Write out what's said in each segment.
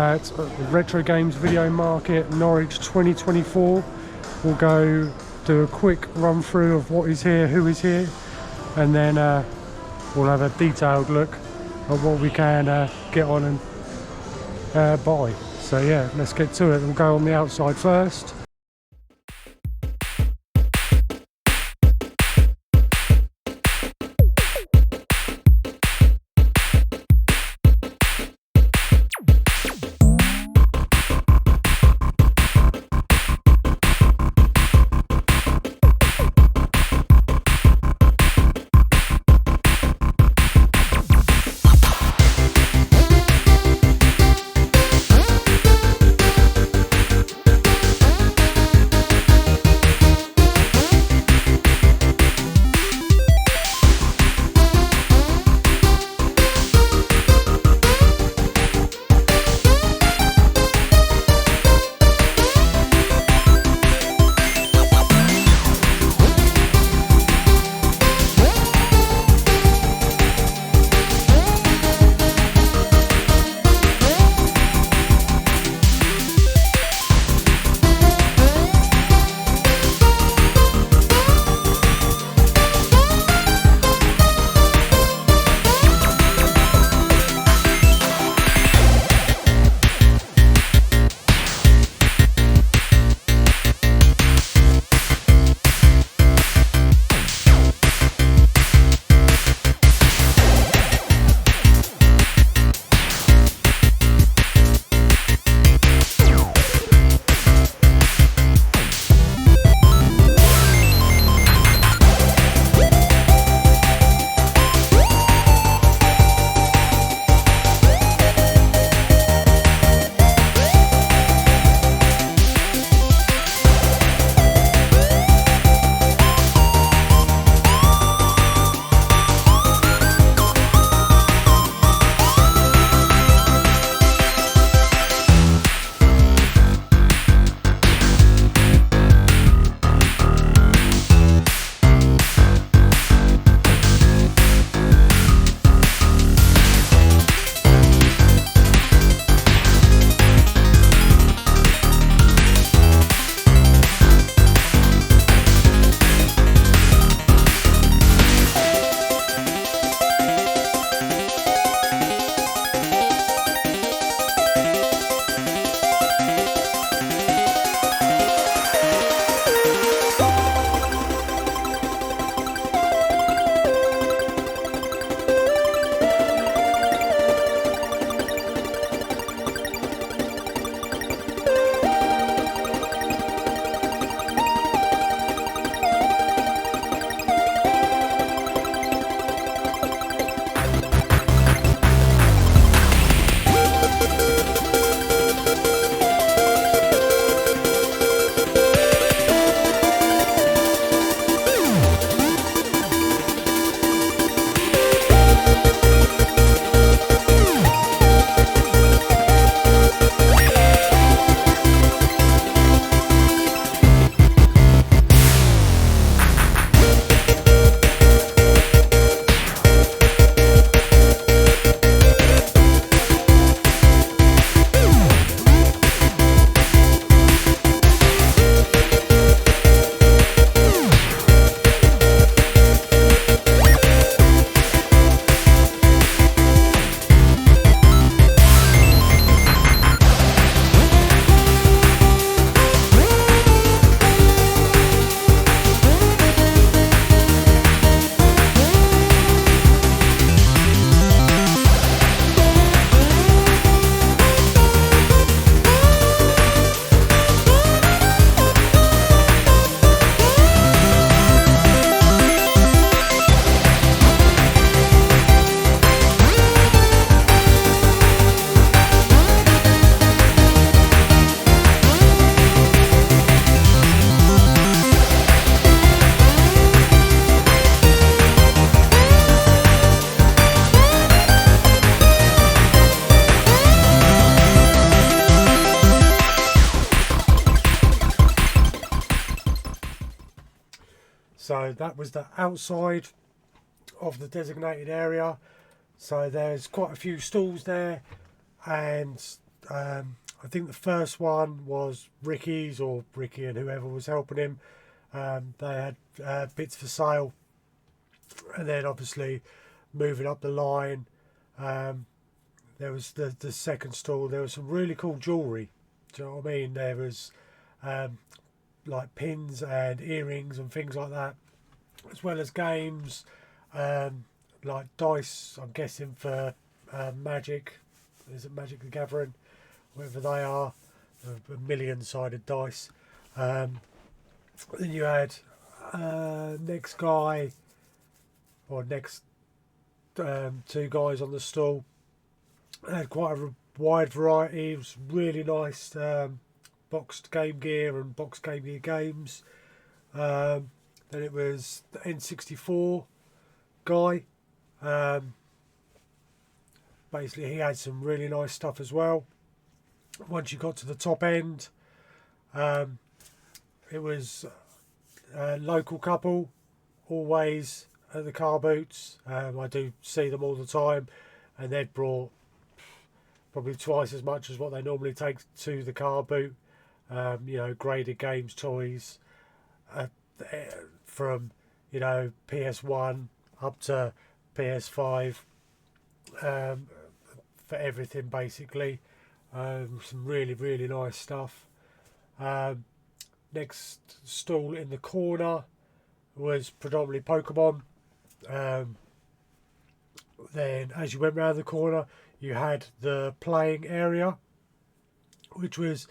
at the Retro Games Video Market, Norwich 2024. We'll go do a quick run through of what is here, who is here, and then we'll have a detailed look at what we can get on and buy. So yeah, let's get to it. We'll go on the outside first. So that was the outside of the designated area. So there's quite a few stalls there, and I think the first one was Ricky's, or Ricky and whoever was helping him. They had bits for sale, and then obviously moving up the line, there was the second stall. There was some really cool jewellery. Do you know what I mean? There was like pins and earrings and things like that, as well as games, like dice. I'm guessing for Magic. Is it Magic the Gathering? Whatever they are, a million-sided dice. Then you had next guy, or next two guys on the stall. They had quite a wide variety. It was really nice boxed Game Gear and boxed Game Gear games. Then it was the N64 guy. Basically, he had some really nice stuff as well. Once you got to the top end, it was a local couple, always at the car boots. I do see them all the time, and they'd brought probably twice as much as what they normally take to the car boot. You know, graded games, toys, from, you know, PS1 up to PS5, for everything basically. Some really nice stuff. Next stall in the corner was predominantly Pokemon. Then as you went round the corner, you had the playing area, which was,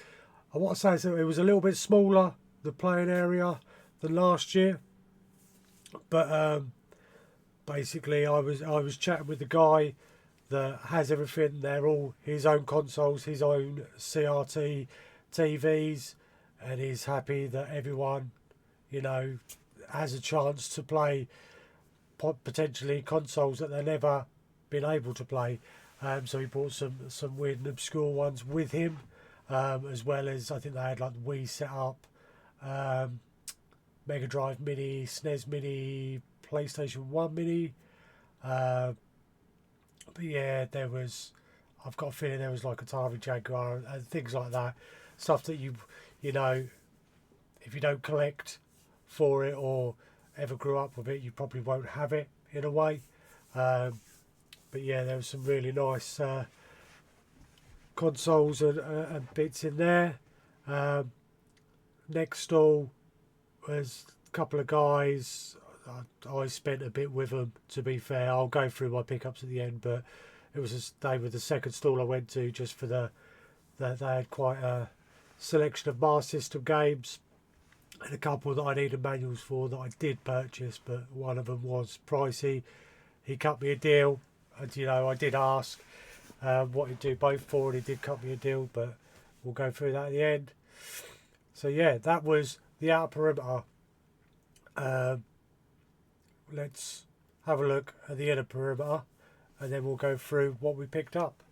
I want to say, so it was a little bit smaller, the playing area, than last year. But basically, I was chatting with the guy that has everything. They're all his own consoles, his own CRT TVs, and he's happy that everyone, you know, has a chance to play potentially consoles that they've never been able to play. So he brought some weird and obscure ones with him, as well as, I think they had like the Wii set up, Mega Drive Mini, SNES Mini, PlayStation 1 Mini. But yeah, there was, I've got a feeling there was like Atari Jaguar and things like that. Stuff that you know, if you don't collect for it or ever grew up with it, you probably won't have it in a way. But yeah, there was some really nice consoles and bits in there. Next stall was a couple of guys. I spent a bit with them, to be fair. I'll go through my pickups at the end, but it was they were the second stall I went to, just for they had quite a selection of Master System games and a couple that I needed manuals for that I did purchase, but one of them was pricey. He cut me a deal, and you know, I did ask what he'd do both for, and he did cut me a deal, but we'll go through that at the end. So yeah, that was the outer perimeter. Let's have a look at the inner perimeter, and then we'll go through what we picked up.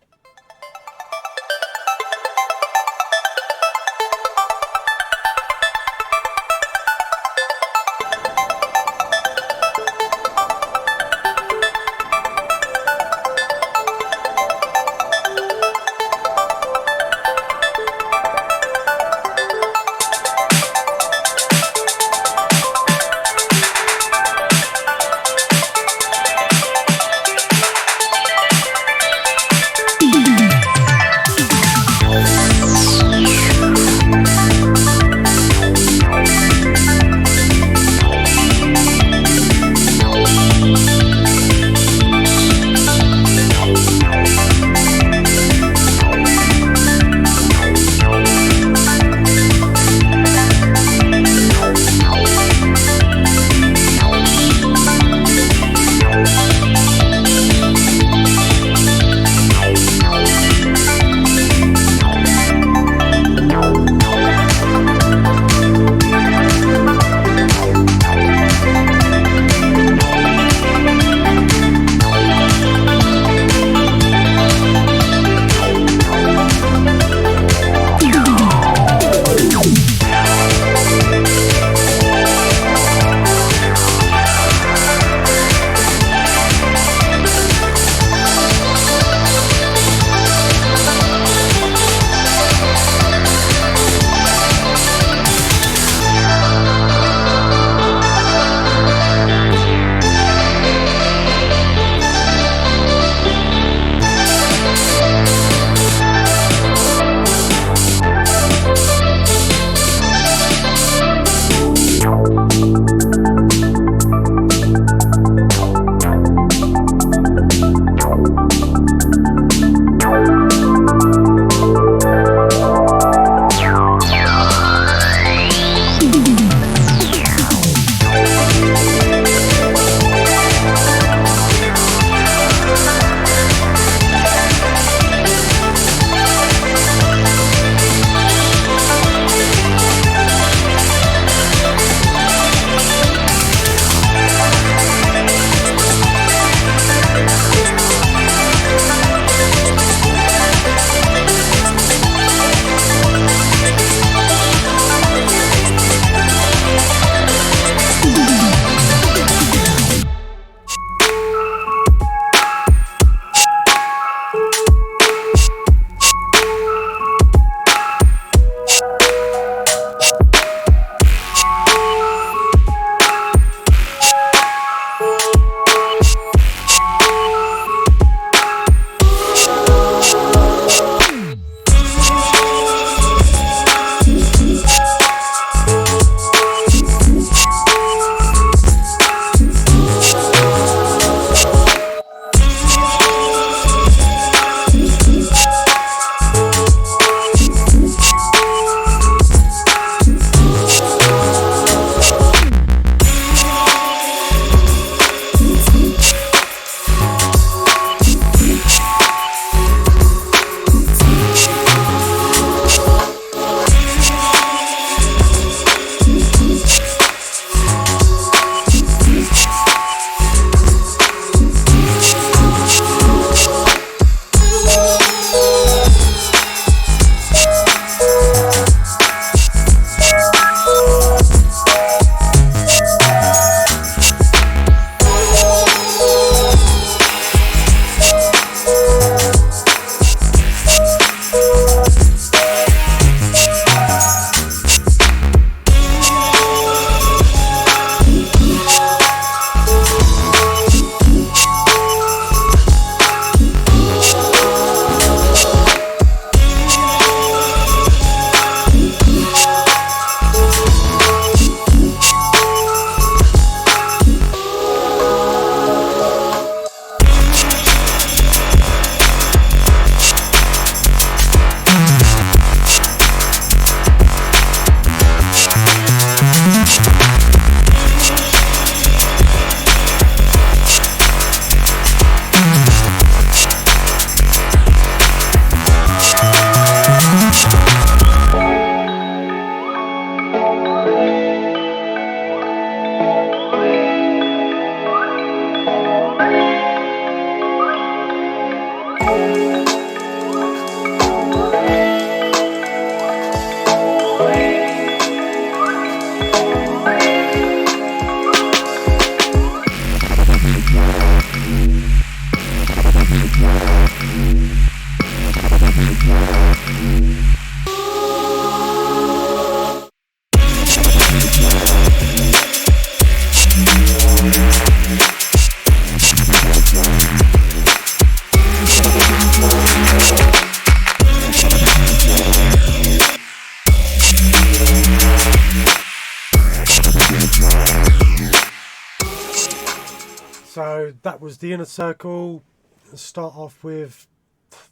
So that was the inner circle. Let's start off with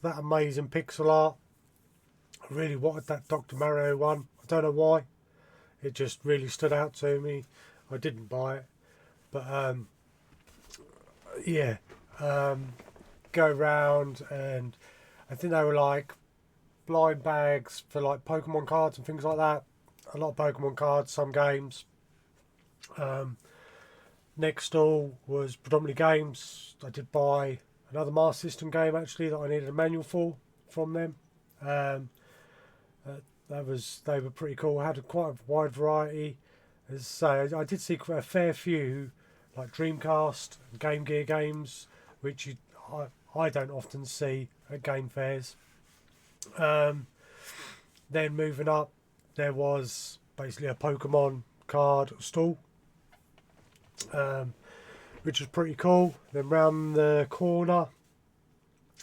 that amazing pixel art. I really wanted that Dr. Mario one. I don't know why. It just really stood out to me. I didn't buy it, but yeah. Go round, and I think they were like blind bags for like Pokemon cards and things like that. A lot of Pokemon cards, some games. Next stall was predominantly games. I did buy another Master System game actually that I needed a manual for from them. They were pretty cool. I had quite a wide variety. As I say, I did see a fair few like Dreamcast and Game Gear games, which I don't often see at game fairs. Then moving up, there was basically a Pokemon card stall, which was pretty cool. Then round the corner,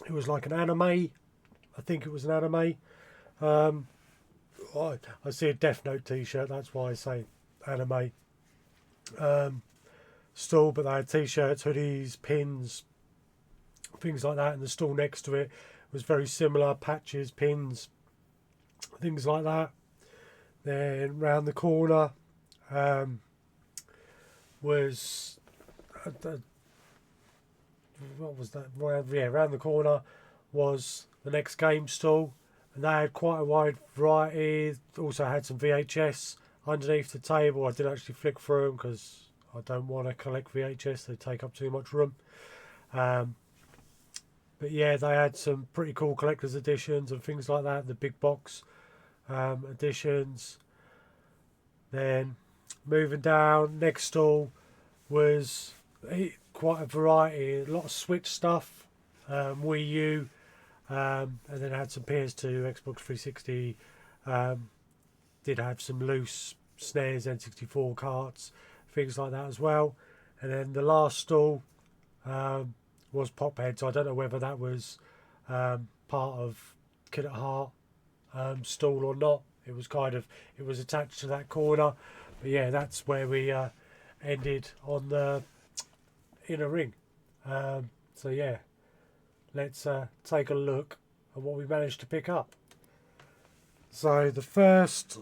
it was like an anime. I think it was an anime. I see a Death Note t-shirt, that's why I say anime. Stall, but they had t-shirts, hoodies, pins, things like that, and the stall next to it was very similar, patches, pins, things like that. Then round the corner was what was that? Well, yeah, round the corner was the next game stall, and they had quite a wide variety. Also had some VHS underneath the table. I did actually flick through them because I don't want to collect VHS, they take up too much room. But yeah, they had some pretty cool collector's editions and things like that, the big box editions. Then moving down, next stall was quite a variety, a lot of Switch stuff, Wii U, and then had some PS2, Xbox 360, did have some loose SNES, N64 carts, things like that as well. And then the last stall was Pop Heads. I don't know whether that was part of Kid at Heart stall or not. It was attached to that corner. But yeah, that's where we ended on the inner ring. So yeah, let's take a look at what we managed to pick up. So the first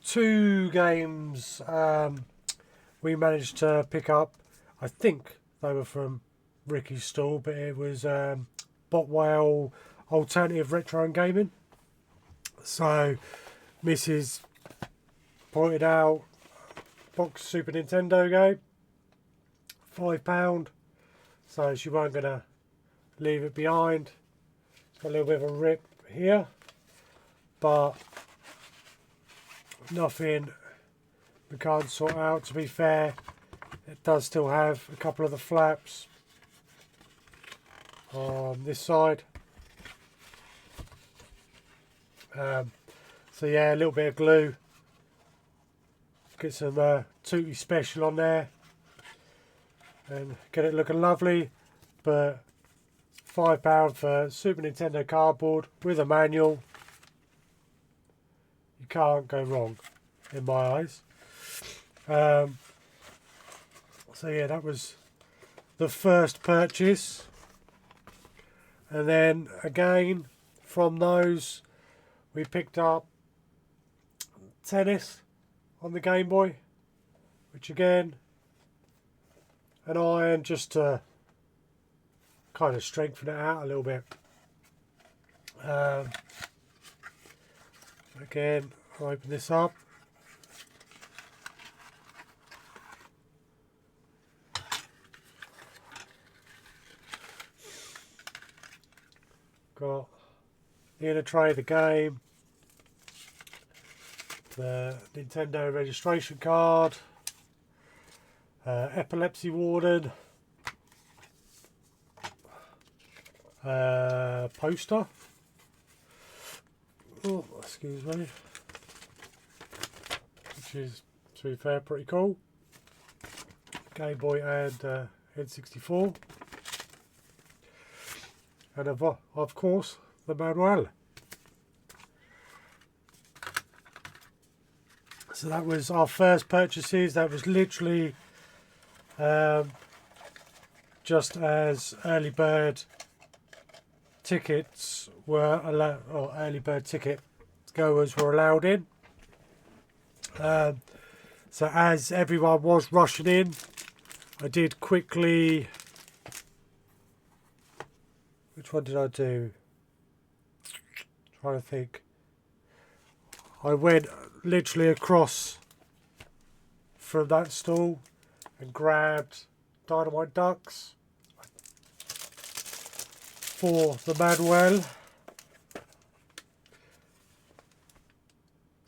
two games we managed to pick up, I think they were from Ricky's stall, but it was Botwell Alternative Retro and Gaming. So Mrs. pointed out box Super Nintendo game, £5, so she weren't going to leave it behind. It's got a little bit of a rip here, but nothing we can't sort out. To be fair, it does still have a couple of the flaps on this side. So yeah, a little bit of glue, get some Tootie Special on there and get it looking lovely. But £5 for Super Nintendo cardboard with a manual, you can't go wrong in my eyes. So yeah, that was the first purchase, and then again from those we picked up Tennis on the Game Boy, which again, an iron just to kind of strengthen it out a little bit. Again, I'll open this up. Got the inner tray, the game, the Nintendo registration card, epilepsy warden, poster. Oh, excuse me. Which is, to be fair, pretty cool. Game Boy and N64. And of course, the manual. So that was our first purchases. That was literally just as early bird tickets were allowed, or early bird ticket goers were allowed in. So as everyone was rushing in, I did quickly. Which one did I do? Trying to think. I went literally across from that stall and grabbed dynamite ducks for the manual.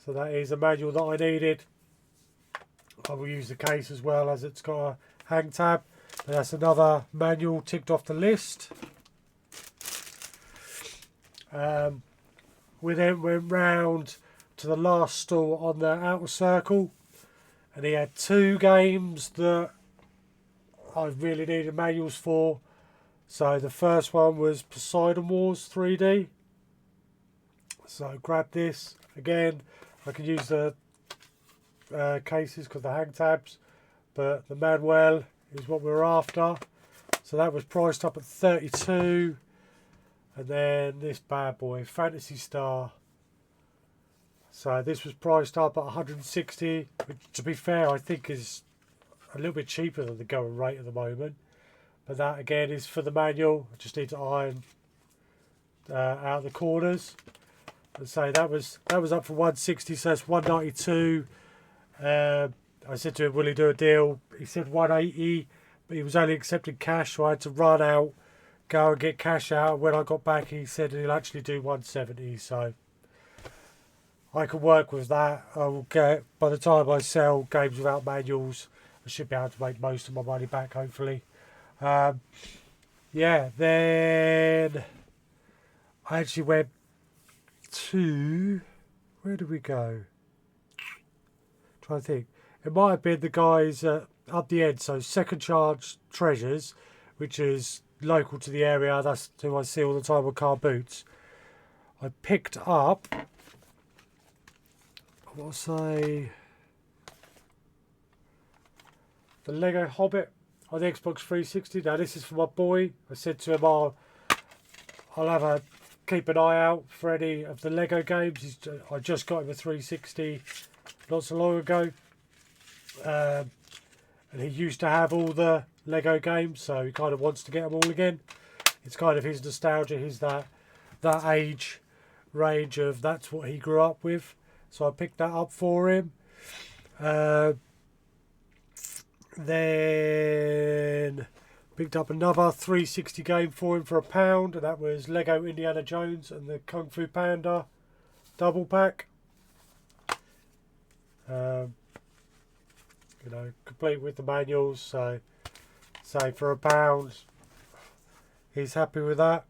So that is a manual that I needed. I will use the case as well, as it's got a hang tab. And that's another manual ticked off the list. We then went round to the last stall on the outer circle, and he had 2 games that I really needed manuals for. So the first one was Poseidon Wars 3D. So grab this again. I can use the cases because the hang tabs, but the manual is what we're after. So that was priced up at 32. And then this bad boy, Fantasy Star. So this was priced up at 160, which to be fair I think is a little bit cheaper than the going rate at the moment. But that again is for the manual. I just need to iron out the corners. And so that was up for 160, so that's 192. I said to him, will he do a deal? He said 180, but he was only accepting cash, so I had to run out, go and get cash out. When I got back, he said he'll actually do 170, so I can work with that. I will get, by the time I sell games without manuals, I should be able to make most of my money back, hopefully. Yeah, then I actually went to, where did we go? Trying to think. It might have been the guys up the end, so Second Charge Treasures, which is local to the area. That's who I see all the time with car boots. I picked up, I'll say, the Lego Hobbit on the Xbox 360. Now this is for my boy. I said to him, I'll have a keep an eye out for any of the Lego games. I just got him a 360 not so long ago, and he used to have all the Lego games, so he kind of wants to get them all again. It's kind of his nostalgia. He's that age range of that's what he grew up with, so I picked that up for him. Then picked up another 360 game for him for £1, and that was Lego Indiana Jones and the Kung Fu Panda double pack. You know, complete with the manuals, so say for £1, he's happy with that.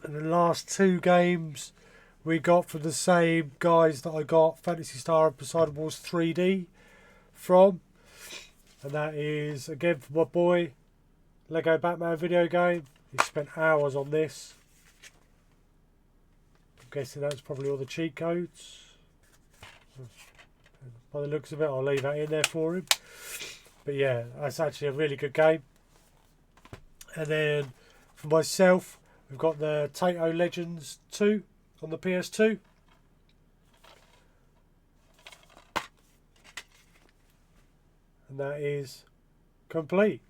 And the last 2 games we got from the same guys that I got Fantasy Star and Poseidon Wars 3D from, and that is again for my boy, Lego Batman video game. He spent hours on this. I'm guessing that's probably all the cheat codes. By the looks of it, I'll leave that in there for him. But yeah, that's actually a really good game. And then for myself, we've got the Tato Legends 2 on the PS2. And that is complete.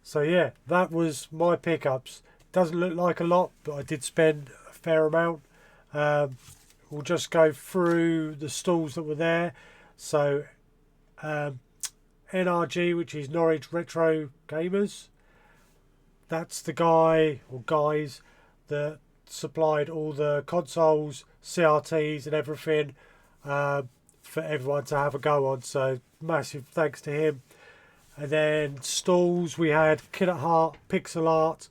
So yeah, that was my pickups. Doesn't look like a lot, but I did spend a fair amount. We'll just go through the stalls that were there. So NRG, which is Norwich Retro Gamers, that's the guy or guys that supplied all the consoles, CRTs and everything for everyone to have a go on, so massive thanks to him. And then stalls, we had Kid at Heart, Pixel Art,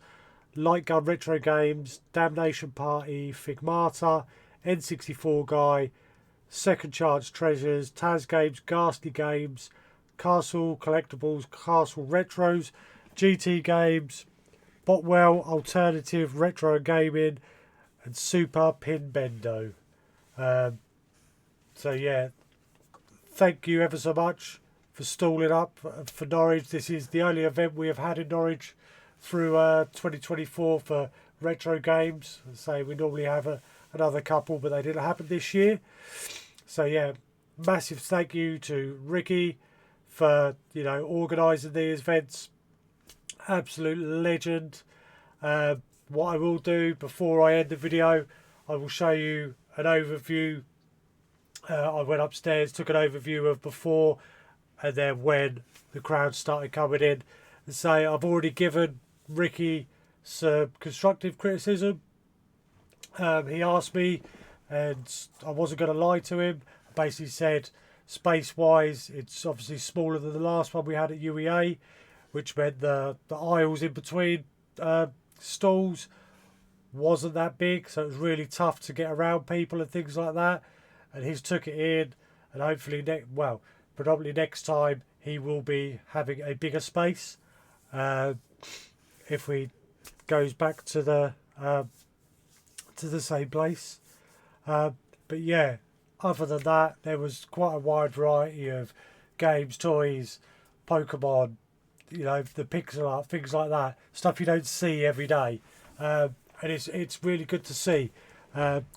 Light Gun Retro Games, Damnation Party, Figmata, N64 Guy, Second Chance Treasures, Taz Games, Ghastly Games, Castle Collectibles, Castle Retros, GT Games, Botwell Alternative Retro Gaming, and Super Pin Bendo. So yeah, thank you ever so much for stalling up for Norwich. This is the only event we have had in Norwich through 2024 for retro games. So we normally have another couple, but they didn't happen this year. So yeah, massive thank you to Ricky for, you know, organising these events. Absolute legend. What I will do before I end the video, I will show you an overview. I went upstairs, took an overview of before and then when the crowd started coming in. And say I've already given Ricky some constructive criticism. He asked me, and I wasn't going to lie to him. I basically said, space-wise, it's obviously smaller than the last one we had at UEA, which meant the aisles in between stalls wasn't that big, so it was really tough to get around people and things like that. And he's took it in, and hopefully, predominantly next time, he will be having a bigger space. If we goes back to the same place. But yeah, other than that, there was quite a wide variety of games, toys, Pokemon, you know, the pixel art, things like that, stuff you don't see every day. And it's really good to see.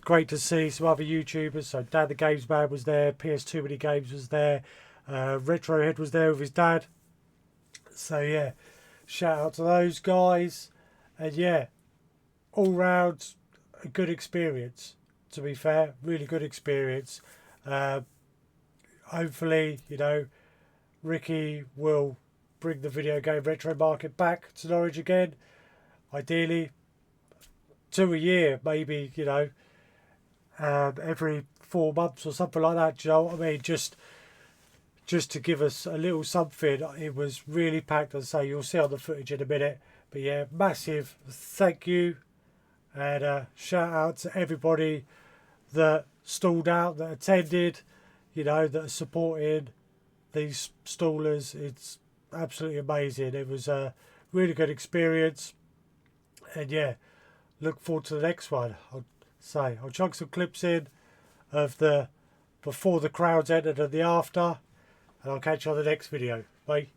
Great to see some other YouTubers. So Dan the Games Man was there, PS2 Mini Games was there, Retrohead was there with his dad. So yeah, shout out to those guys. And yeah, all round a good experience, to be fair. Really good experience. Hopefully, you know, Ricky will bring the video game retro market back to Norwich again. Ideally 2 a year, maybe, you know, every 4 months or something like that. Do you know what I mean? Just to give us a little something. It was really packed, and so you'll see on the footage in a minute. But yeah, massive thank you, and shout out to everybody that stalled out, that attended, you know, that are supporting these stallers. It's absolutely amazing. It was a really good experience, and yeah, look forward to the next one. I'll chuck some clips in of the before the crowds entered and the after, and I'll catch you on the next video. Bye.